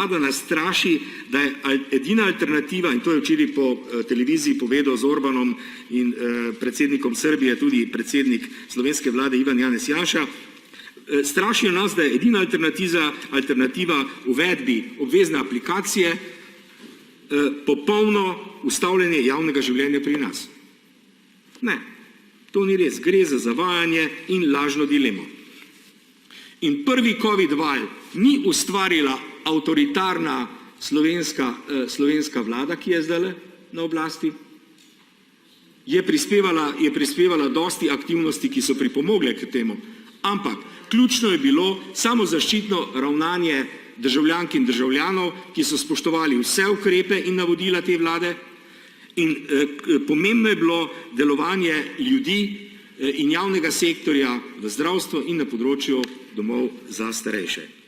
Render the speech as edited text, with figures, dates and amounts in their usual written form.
vlada nas straši, da je edina alternativa, in to je včeraj po televiziji povedal z Orbanom in predsednikom Srbije tudi predsednik slovenske vlade Ivan Janez Janša, strašijo nas, da je edina alternativa uvedbi obvezne aplikacije popolno ustavljanje javnega življenja pri nas. Ne, to ni res. Gre za zavajanje in lažno dilemo. In prvi covid val ni ustvarila avtoritarna slovenska vlada, ki je zdaj na oblasti, je prispevala dosti aktivnosti, ki so pripomogle k temu, ampak ključno je bilo samozaščitno ravnanje državljank in državljanov, ki so spoštovali vse ukrepe in navodila te vlade, in pomembno je bilo delovanje ljudi in javnega sektorja v zdravstvu in na področju domov za starejše.